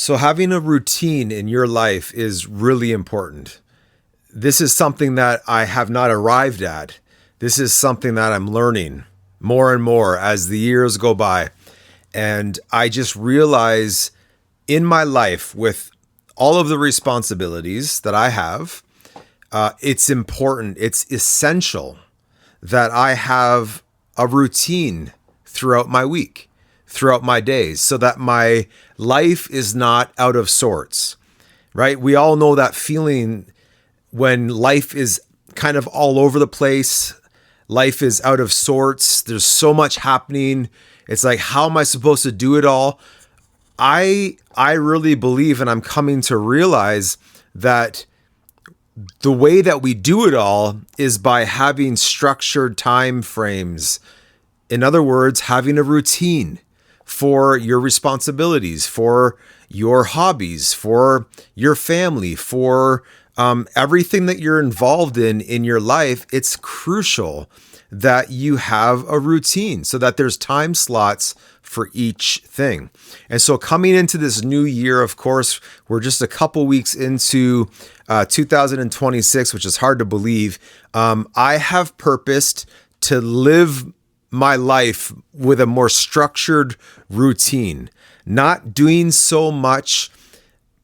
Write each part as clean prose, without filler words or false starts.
So having a routine in your life is really important. This is something that I have not arrived at. This is something that I'm learning more and more as the years go by. And I just realize in my life, with all of the responsibilities that I have, it's important, it's essential that I have a routine throughout my week, throughout my days, so that my life is not out of sorts, right? We all know that feeling when life is kind of all over the place, life is out of sorts, there's so much happening. It's like, how am I supposed to do it all? I really believe, and I'm coming to realize that the way that we do it all is by having structured time frames. In other words, having a routine for your responsibilities, for your hobbies, for your family, for everything that you're involved in your life. It's crucial that you have a routine so that there's time slots for each thing. And so coming into this new year, of course, we're just a couple weeks into 2026, which is hard to believe. I have purposed to live my life with a more structured routine, not doing so much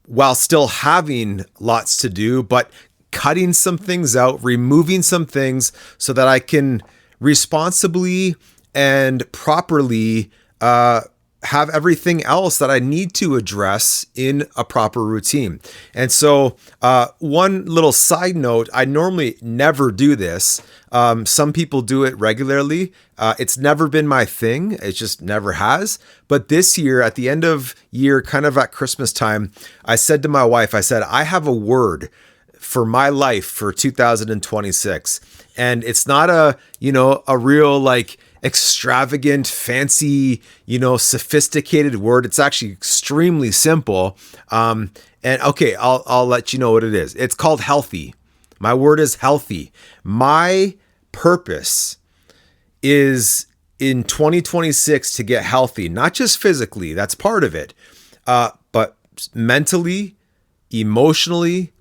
while still having lots to do, but cutting some things out, removing some things so that I can responsibly and properly have everything else that I need to address in a proper routine. And so one little side note, I normally never do this. Some people do it regularly. It's never been my thing. It just never has. But this year, at the end of year, kind of at Christmas time, I said to my wife, I have a word for my life for 2026. And it's not a real like extravagant, fancy, sophisticated word. It's actually extremely simple. And okay, I'll let you know what it is. It's called healthy. My word is healthy. My purpose is in 2026 to get healthy, not just physically, that's part of it, but mentally, emotionally,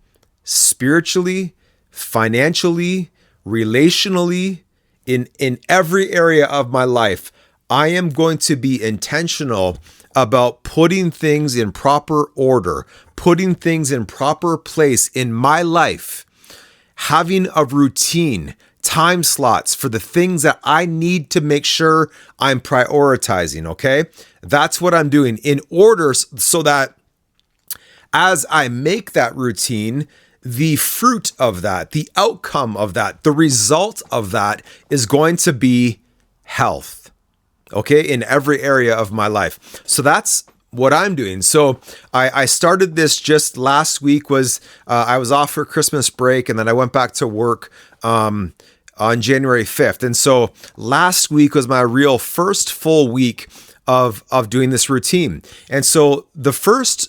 spiritually, financially, relationally, in every area of my life. I am going to be intentional about putting things in proper order, putting things in proper place in my life, having a routine, time slots for the things that I need to make sure I'm prioritizing, okay? That's what I'm doing in order so that as I make that routine, the fruit of that, the outcome of that, the result of that is going to be health, okay, in every area of my life. So that's what I'm doing. So I started this just last week. I was off for Christmas break, and then I went back to work on January 5th. And so last week was my real first full week of doing this routine. And so the first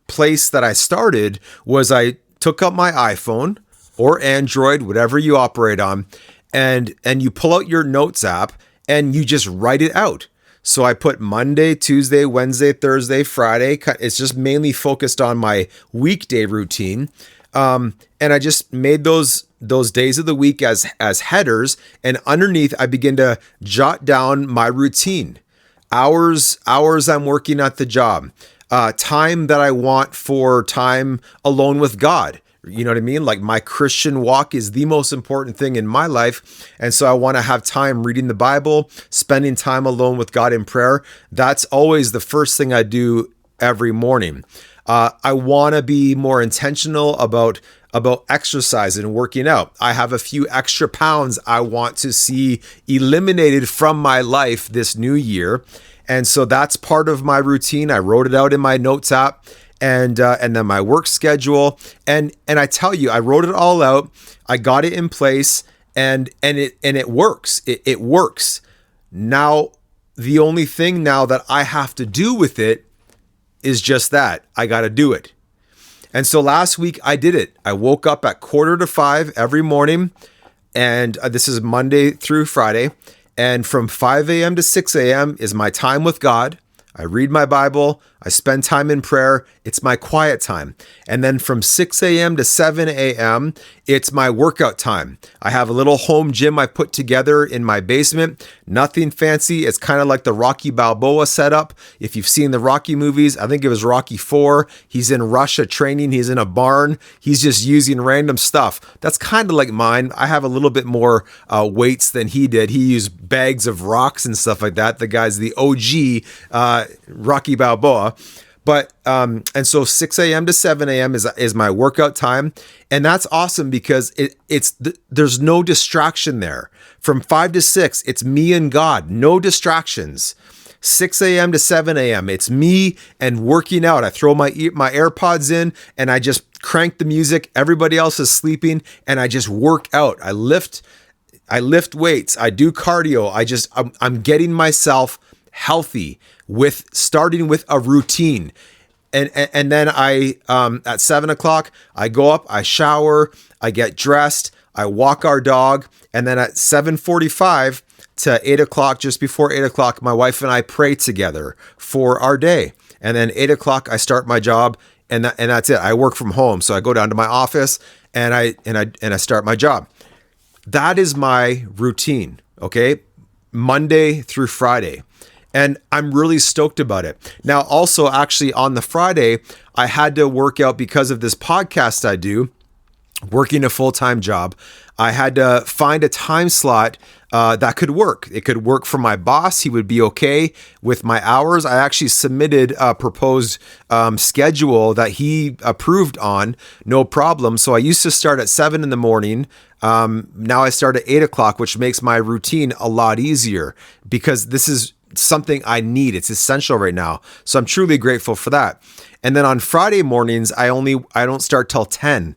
place that I started was I took up my iPhone or Android, whatever you operate on, and you pull out your notes app and you just write it out. So I put Monday, Tuesday, Wednesday, Thursday, Friday. It's just mainly focused on my weekday routine. And I just made those days of the week as headers, and underneath I begin to jot down my routine. Hours I'm working at the job. Time that I want for time alone with God. You know what I mean? Like, my Christian walk is the most important thing in my life. And so I want to have time reading the Bible, spending time alone with God in prayer. That's always the first thing I do every morning. I want to be more intentional about exercise and working out. I have a few extra pounds I want to see eliminated from my life this new year. And so that's part of my routine. I wrote it out in my notes app, and then my work schedule. And I tell you, I wrote it all out. I got it in place, and it works. It works. Now, the only thing now that I have to do with it is just that. I got to do it. And so last week I did it. I woke up at 4:45 every morning, and this is Monday through Friday. And from 5 a.m. to 6 a.m. is my time with God. I read my Bible, I spend time in prayer. It's my quiet time. And then from 6 a.m. to 7 a.m., it's my workout time. I have a little home gym I put together in my basement. Nothing fancy. It's kind of like the Rocky Balboa setup. If you've seen the Rocky movies, I think it was Rocky 4. He's in Russia training. He's in a barn. He's just using random stuff. That's kind of like mine. I have a little bit more weights than he did. He used bags of rocks and stuff like that. The guy's the OG Rocky Balboa. But, and so 6 a.m. to 7 a.m. is my workout time. And that's awesome because there's no distraction there. From 5 to 6, it's me and God, no distractions. 6 a.m. to 7 a.m., it's me and working out. I throw my AirPods in and I just crank the music. Everybody else is sleeping and I just work out. I lift weights. I do cardio. I'm getting myself healthy starting with a routine. And then at 7 o'clock, I go up, I shower, I get dressed, I walk our dog. And then at 7:45 to 8 o'clock, just before 8 o'clock, my wife and I pray together for our day. And then 8 o'clock, I start my job and that's it. I work from home. So I go down to my office and I start my job. That is my routine. Okay. Monday through Friday. And I'm really stoked about it. Now, also, actually, on the Friday, I had to work out because of this podcast I do, working a full-time job. I had to find a time slot that could work. It could work for my boss. He would be okay with my hours. I actually submitted a proposed schedule that he approved on, no problem. So I used to start at 7 in the morning. Now I start at 8 o'clock, which makes my routine a lot easier because this is something I need. It's essential right now. So I'm truly grateful for that. And then on Friday mornings, I don't start till 10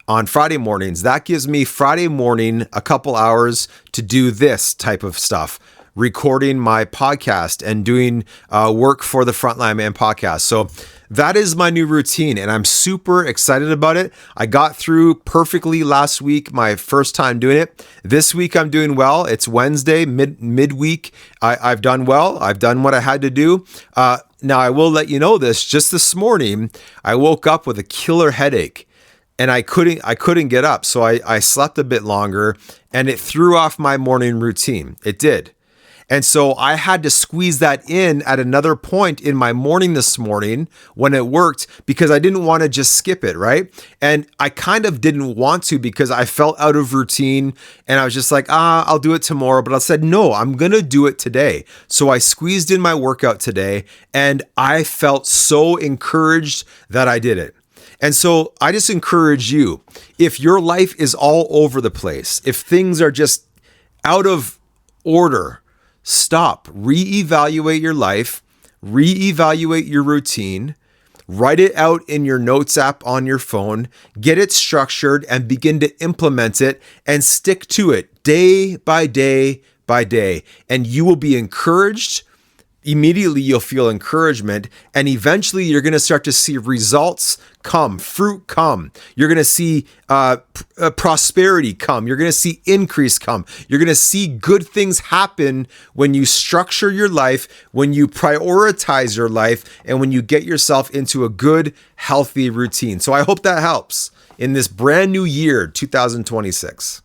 on Friday mornings. That gives me Friday morning a couple hours to do this type of stuff, recording my podcast and doing work for the Frontline Man podcast. So that is my new routine and I'm super excited about it. I got through perfectly last week, my first time doing it. This week I'm doing well. It's Wednesday, midweek. I've done well. I've done what I had to do. Now I will let you know this, just this morning, I woke up with a killer headache and I couldn't get up. So I slept a bit longer and it threw off my morning routine. It did. And so I had to squeeze that in at another point in my morning this morning when it worked because I didn't want to just skip it, right? And I kind of didn't want to because I felt out of routine and I was just like, I'll do it tomorrow. But I said, no, I'm going to do it today. So I squeezed in my workout today and I felt so encouraged that I did it. And so I just encourage you, if your life is all over the place, if things are just out of order, stop, reevaluate your life, reevaluate your routine, write it out in your notes app on your phone, get it structured and begin to implement it and stick to it day by day by day. And you will be encouraged. Immediately you'll feel encouragement and eventually you're going to start to see results come, fruit come. You're going to see prosperity come. You're going to see increase come. You're going to see good things happen when you structure your life, when you prioritize your life, and when you get yourself into a good, healthy routine. So I hope that helps in this brand new year, 2026.